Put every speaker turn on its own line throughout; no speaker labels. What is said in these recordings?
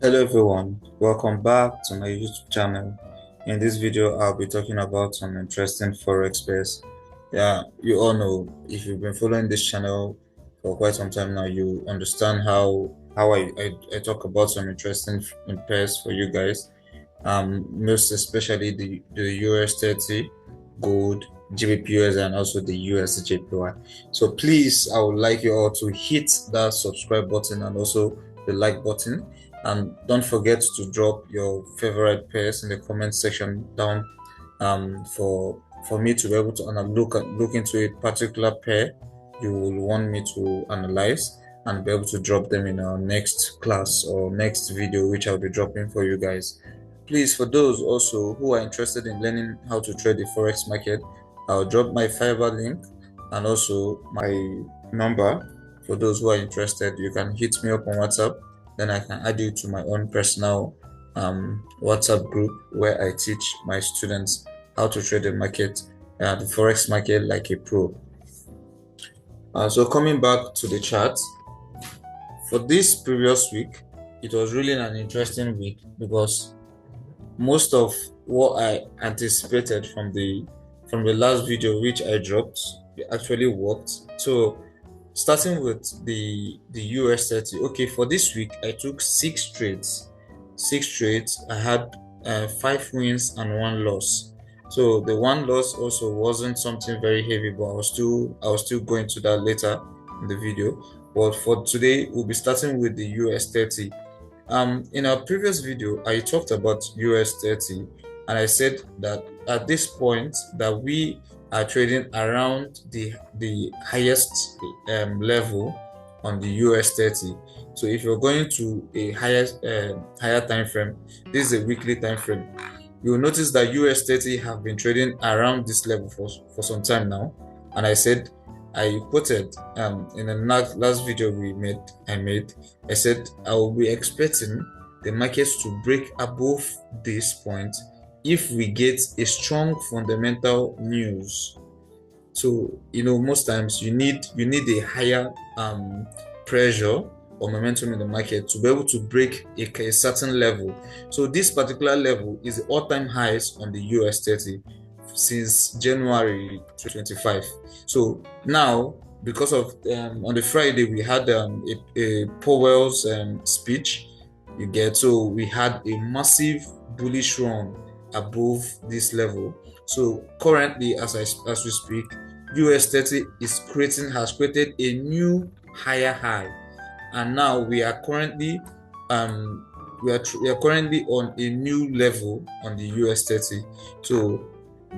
Hello everyone, welcome back to my YouTube channel. In this video, I'll be talking about some interesting Forex pairs. Yeah, you all know, if you've been following this channel for quite some time now, you understand how I talk about some interesting pairs for you guys. Most especially the US 30, gold, GBPUS, and also the US JPY. So please, I would like you all to hit that subscribe button and also the like button, and don't forget to drop your favorite pairs in the comment section down, for me to be able to look into a particular pair you will want me to analyze and be able to drop them in our next class or next video, which I'll be dropping for you guys. Please, for those also who are interested in learning how to trade the Forex market, I'll drop my Fiverr link and also my number. For those who are interested, you can hit me up on WhatsApp, then I can add you to my own personal WhatsApp group where I teach my students how to trade the market, the Forex market, like a pro. So coming back to the chart, for this previous week, it was really an interesting week because most of what I anticipated from the last video which I dropped actually worked. So starting with the US 30, okay, for this week I took six trades. I had 5 wins and 1 loss. So the 1 loss also wasn't something very heavy, but I was still going to that later in the video. But for today, we'll be starting with the US 30. In our previous video, I talked about US 30, and I said that at this point that we are trading around the highest level on the US 30. So if you're going to a higher time frame, this is a weekly time frame, you'll notice that US 30 have been trading around this level for some time now. And I said, I quoted in the last video I said I will be expecting the markets to break above this point if we get a strong fundamental news. So most times you need a higher pressure or momentum in the market to be able to break a certain level. So this particular level is the all-time highs on the US 30 since January 2025. So now, because of on the Friday we had a Powell's speech, so we had a massive bullish run above this level. So currently, as we speak, US 30 has created a new higher high, and now we are currently currently on a new level on the US 30. So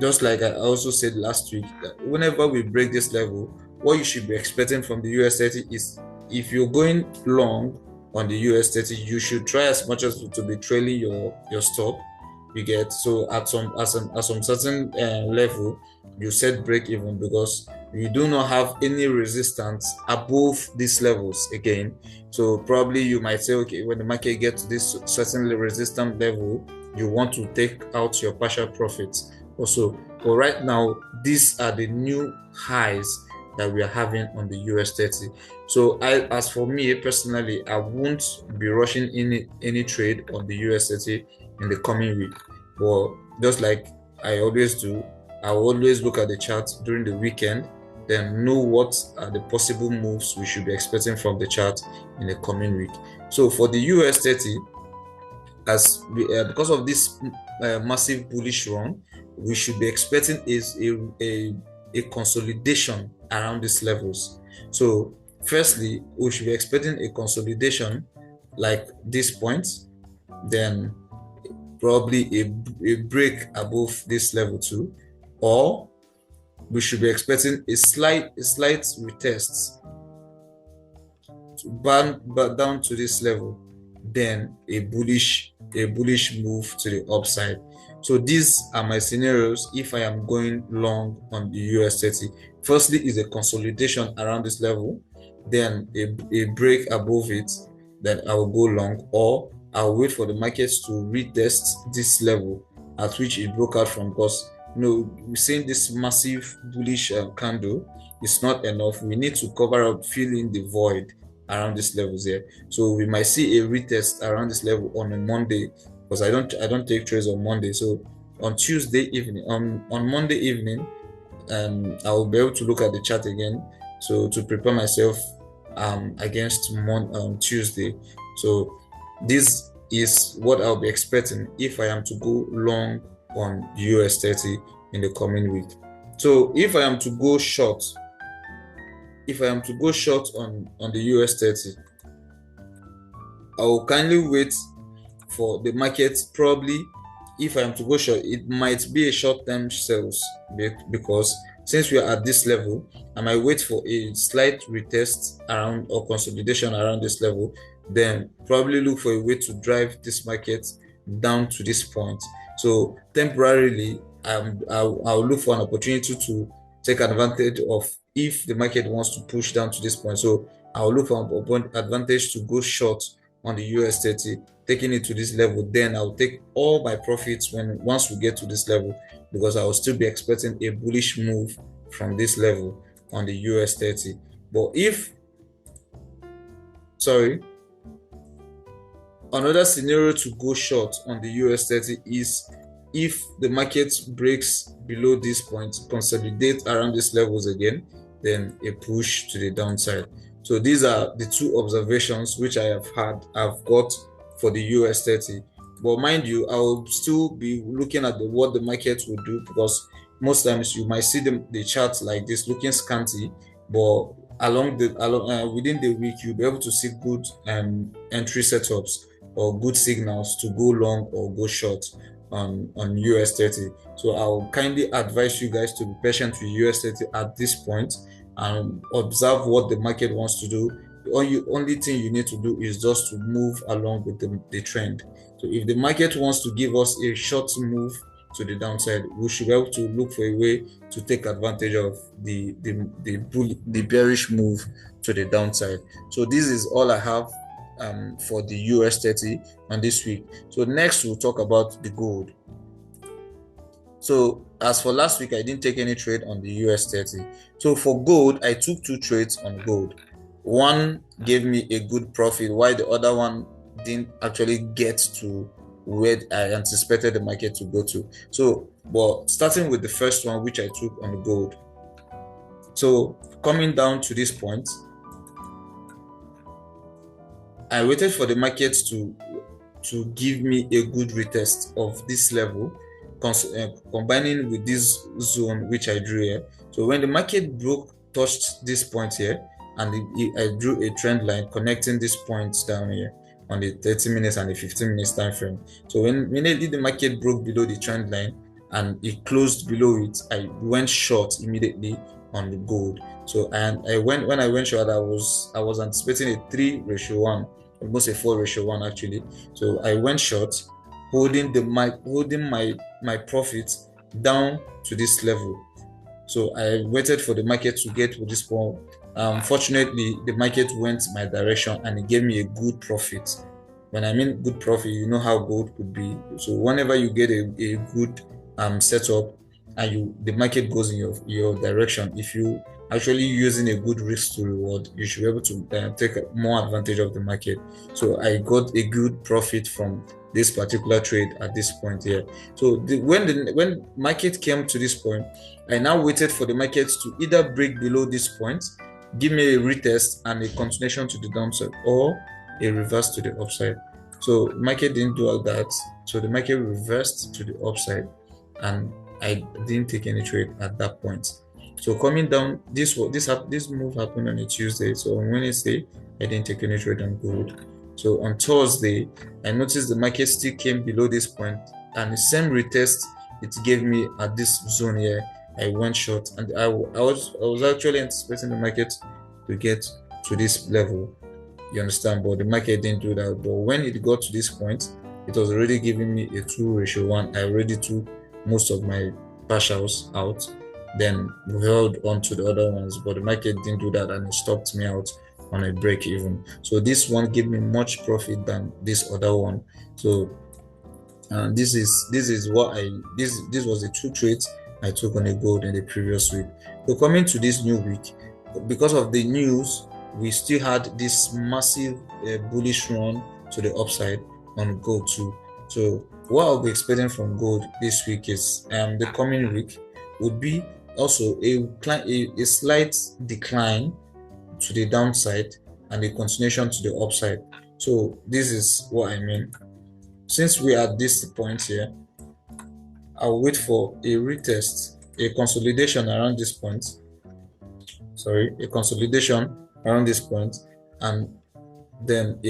just like I also said last week, that whenever we break this level, what you should be expecting from the US 30 is, if you're going long on the US 30, you should try as much as to be trailing your stop. You get, so at some certain level, you set break even, because you do not have any resistance above these levels again. So probably you might say, okay, when the market gets to this certain resistance level, you want to take out your partial profits also. But right now, these are the new highs that we are having on the US 30. So as for me personally, I won't be rushing any trade on the US 30 in the coming week. But just like I always do, I will always look at the chart during the weekend, then know what are the possible moves we should be expecting from the chart in the coming week. So for the US 30, because of this massive bullish run, we should be expecting is a consolidation around these levels. So firstly, we should be expecting a consolidation like this point, then probably a break above this level too, or we should be expecting a slight retest to burn back down to this level, then a bullish move to the upside. So these are my scenarios if I am going long on the US 30. Firstly is a consolidation around this level, then a break above it, then I will go long, or I'll wait for the markets to retest this level at which it broke out from, because we're seeing this massive bullish candle is not enough. We need to cover up, fill in the void around these levels here. So we might see a retest around this level on a Monday, because I don't take trades on Monday. So on Tuesday evening, on Monday evening, I will be able to look at the chart again, so to prepare myself against Tuesday. So this is what I'll be expecting if I am to go long on US30 in the coming week. So if I am to go short, on the US30, I will kindly wait for the market. Probably if I am to go short, it might be a short-term sales, because since we are at this level, I might wait for a slight retest around or consolidation around this level, then probably look for a way to drive this market down to this point. So temporarily, I'll look for an opportunity to take advantage of if the market wants to push down to this point. So I'll look for an advantage to go short on the US30, taking it to this level. Then I'll take all my profits once we get to this level, because I will still be expecting a bullish move from this level on the US30. But another scenario to go short on the US30 is if the market breaks below this point, consolidate around these levels again, then a push to the downside. So these are the two observations which I've got for the US30. But mind you, I will still be looking at what the market will do, because most times you might see the charts like this looking scanty, but within the week you'll be able to see good entry setups or good signals to go long or go short on US30. So I'll kindly advise you guys to be patient with US30 at this point and observe what the market wants to do. The only thing you need to do is just to move along with the trend. So if the market wants to give us a short move to the downside, we should be able to look for a way to take advantage of the bearish move to the downside. So this is all I have for the US30 on this week. So next we'll talk about the gold. So as for last week, I didn't take any trade on the US30. So for gold, I took 2 trades on gold. One gave me a good profit, while the other one didn't actually get to where I anticipated the market to go to. So, but starting with the first one, which I took on the gold. So coming down to this point, I waited for the market to give me a good retest of this level, combining with this zone which I drew here. So when the market touched this point here, and I drew a trend line connecting these points down here on the 30 minutes and the 15 minutes time frame. So when the market broke below the trend line and it closed below it, I went short immediately on the gold. So when I went short, I was anticipating a 3:1, almost a 4:1 actually. So I went short, holding my profits down to this level. So I waited for the market to get to this point. Fortunately, the market went my direction and it gave me a good profit. When I mean good profit, you know how gold could be. So whenever you get a good setup and the market goes in your direction, if you actually using a good risk to reward, you should be able to take more advantage of the market. So I got a good profit from this particular trade at this point here. So when market came to this point, I now waited for the market to either break below this point, give me a retest and a continuation to the downside, or a reverse to the upside. So market didn't do all that. So the market reversed to the upside, and I didn't take any trade at that point. So coming down, this move happened on a Tuesday. So on Wednesday, I didn't take any trade on gold. So on Thursday, I noticed the market still came below this point, and the same retest it gave me at this zone here, I went short, and I was actually anticipating the market to get to this level, you understand, but the market didn't do that. But when it got to this point, it was already giving me a 2:1. I already took most of my partials out, then held on to the other ones, but the market didn't do that and it stopped me out on a break even. So this one gave me much profit than this other one. So this was the 2 trades I took on the gold in the previous week. So coming to this new week, because of the news we still had this massive bullish run to the upside on gold too. So what I'll be expecting from gold this week is the coming week would be also a slight decline to the downside and a continuation to the upside. So this is what I mean. Since we are at this point here, I'll wait for a retest, a consolidation around this point. A consolidation around this point, and then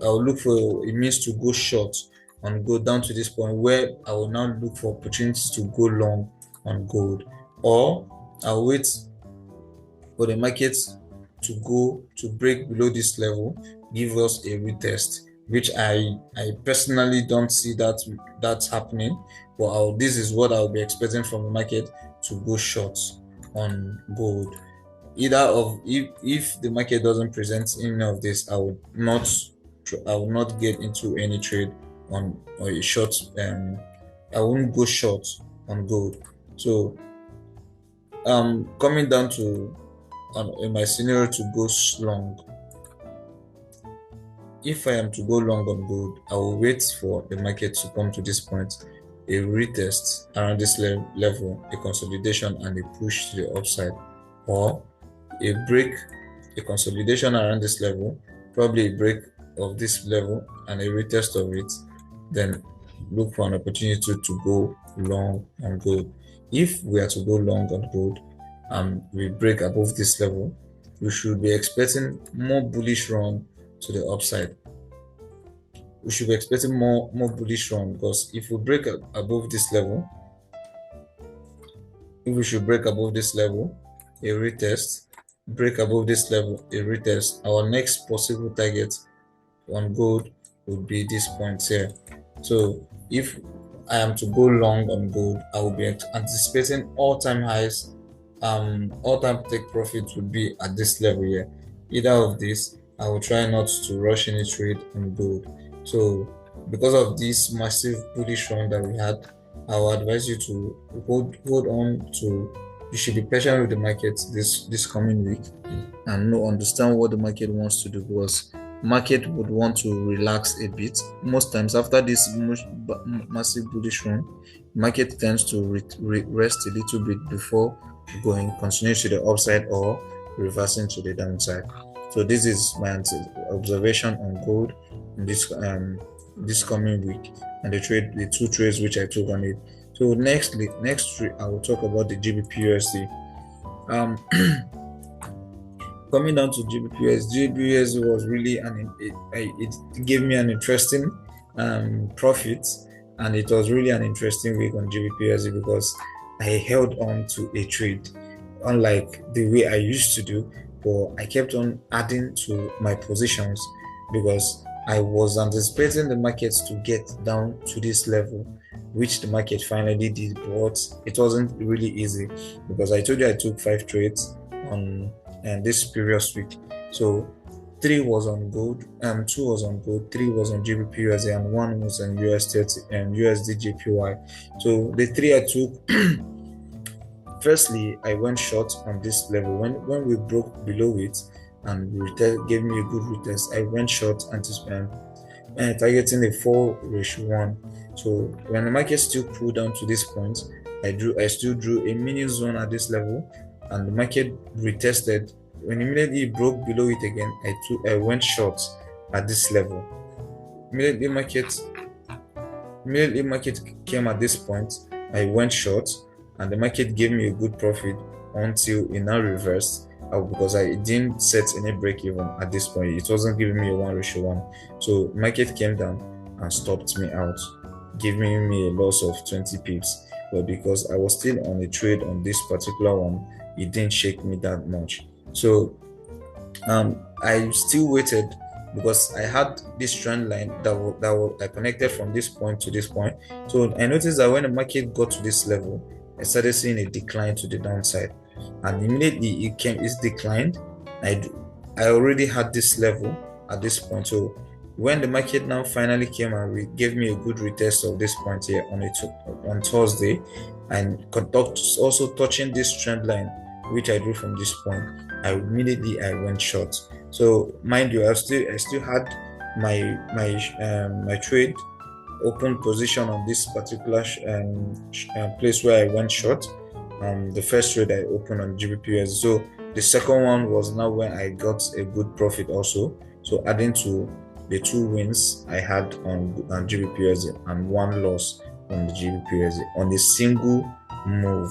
I'll look for a means to go short and go down to this point, where I will now look for opportunities to go long on gold, or I'll wait for the market to break below this level, give us a retest, which I personally don't see that's happening. But this is what I'll be expecting from the market, to go short on gold. Either of, if the market doesn't present any of this, I will not get into any trade on or a short. I won't go short on gold. So coming down to in my scenario to go long. If I am to go long on gold, I will wait for the market to come to this point, a retest around this level, a consolidation and a push to the upside, or a break, a consolidation around this level, probably a break of this level and a retest of it, then look for an opportunity to go long on gold. If we are to go long on gold and we break above this level, we should be expecting more bullish run to the upside. We should be expecting more bullish run, because if we break above this level, if we should break above this level, a retest, break above this level, a retest, our next possible target on gold would be this point here. So if I am to go long on gold, I will be anticipating all-time highs, all-time take profits would be at this level here. Either of this, I will try not to rush any trade on gold. So because of this massive bullish run that we had, I will advise you to hold on to. You should be patient with the market this coming week and understand what the market wants to do, because market would want to relax a bit. Most times after this massive bullish run, market tends to rest a little bit before continue to the upside or reversing to the downside. So this is my observation on gold in this coming week, and the two trades which I took on it. So next I will talk about the GBP/USD. Coming down to GBP/USD was really it gave me an interesting profit, and it was really an interesting week on GBP/USD because I held on to a trade, unlike the way I used to do. But I kept on adding to my positions because I was anticipating the markets to get down to this level, which the market finally did, but it wasn't really easy because I told you I took 5 trades on this previous week. So 3 was on gold, 2 was on gold, 3 was on GBP/USD, and 1 was on USD JPY. So the 3 I took, firstly, I went short on this level when we broke below it and gave me a good retest. I went short targeting a 4:1. So when the market still pulled down to this point, I still drew a mini zone at this level, and the market retested. When immediately it broke below it again, I went short at this level. Immediately market came at this point, I went short, and the market gave me a good profit until it now reversed, because I didn't set any break even at this point. It wasn't giving me a 1:1. So market came down and stopped me out, giving me a loss of 20 pips. But because I was still on a trade on this particular one, it didn't shake me that much. So I still waited because I had this trend line that connected from this point to this point. So I noticed that when the market got to this level, I started seeing a decline to the downside, and immediately it declined. I already had this level at this point. So when the market now finally came and gave me a good retest of this point here on Thursday, and also touching this trend line which I drew from this point, I went short. So mind you, I still had my trade open position on this particular place where I went short. The first trade I opened on GBPUSD. So the second one was now when I got a good profit also. So adding to the 2 wins I had on GBPUSD and 1 loss on the GBPUSD on a single move,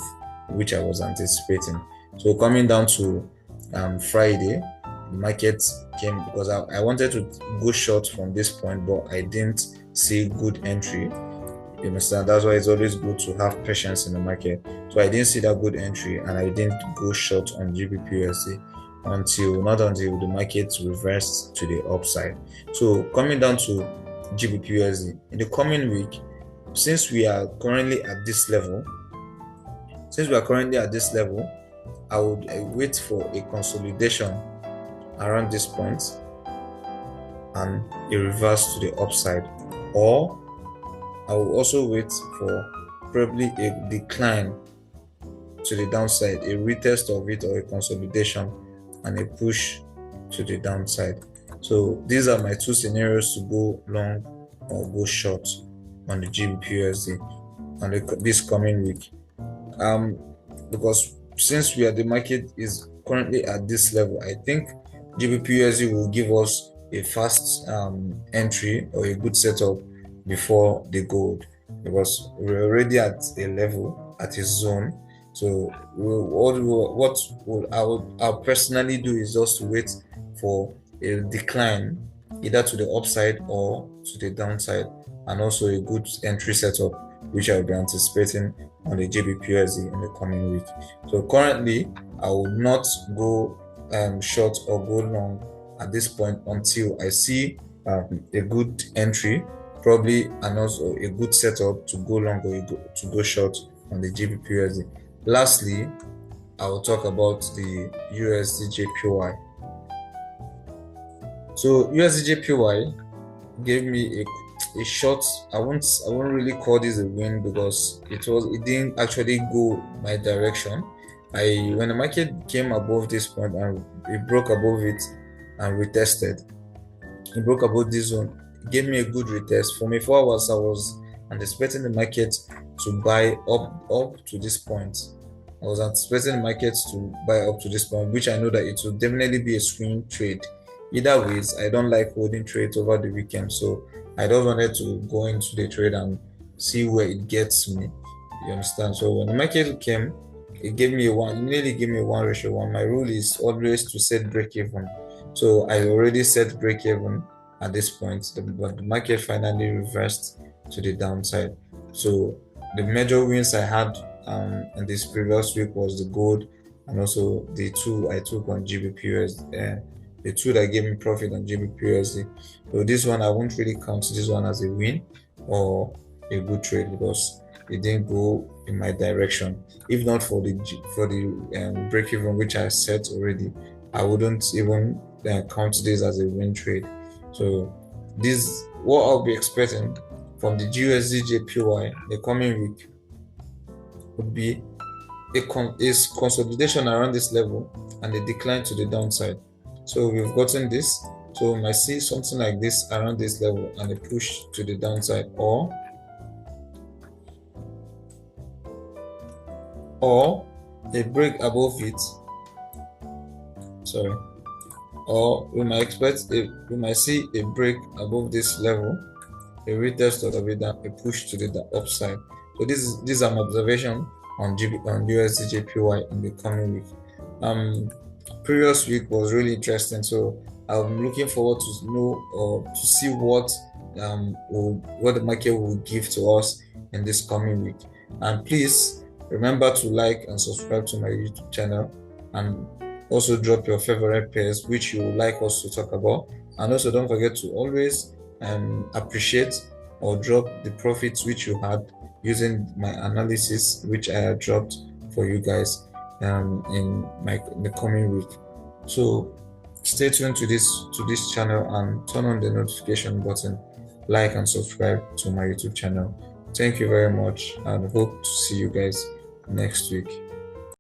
which I was anticipating. So coming down to Friday, the market came because I wanted to go short from this point, but I didn't see good entry. You understand? That's why it's always good to have patience in the market. So I didn't see that good entry, and I didn't go short on GBPUSD not until the market reversed to the upside. So coming down to GBPUSD in the coming week, since we are currently at this level, I would wait for a consolidation around this point and a reverse to the upside, or I will also wait for probably a decline to the downside, a retest of it, or a consolidation and a push to the downside. So these are my 2 scenarios to go long or go short on the GBPUSD on this coming week. Because since the market is currently at this level, I think GBPUSD will give us a fast entry or a good setup before the gold, because we're already at a level, at a zone. So I'll personally do is just to wait for a decline either to the upside or to the downside, and also a good entry setup, which I'll be anticipating on the GBPUSD in the coming week. So currently, I will not go short or go long at this point until I see a good entry, probably, and also a good setup to go long or to go short on the GBPUSD. Lastly, I will talk about the USDJPY. So USDJPY gave me a short. I won't really call this a win, because it didn't actually go my direction. When the market came above this point and it broke above it and retested, it broke above this zone. It gave me a good retest. For me, 4 hours, I was anticipating the market to buy up to this point. I was anticipating the market to buy up to this point, which I know that it will definitely be a swing trade. Either ways, I don't like holding trades over the weekend, so I just wanted to go into the trade and see where it gets me. You understand? So when the market came, it nearly gave me a 1:1. My rule is always to set break even. So I already set break even at this point, but the market finally reversed to the downside. So the major wins I had in this previous week was the gold, and also the 2 I took on GBPUSD, the 2 that gave me profit on GBPUSD. So this one, I won't really count this one as a win or a good trade, because it didn't go in my direction. If not for the break even, which I set already, I wouldn't even count this as a win trade. So this, what I'll be expecting from the USDJPY the coming week would be a consolidation around this level and a decline to the downside. So we've gotten this. So we might see something like this around this level and a push to the downside, or a break above it. Sorry. Or we might see a break above this level, a retest of it, a push to the upside. So these are my observation on USDJPY in the coming week. Previous week was really interesting, so I'm looking forward to know or to see what the market will give to us in this coming week. And please remember to like and subscribe to my YouTube channel, and also drop your favorite pairs which you would like us to talk about. And also don't forget to always appreciate or drop the profits which you had using my analysis, which I had dropped for you guys in the coming week. So stay tuned to this channel and turn on the notification button, like and subscribe to my YouTube channel. Thank you very much, and hope to see you guys next week.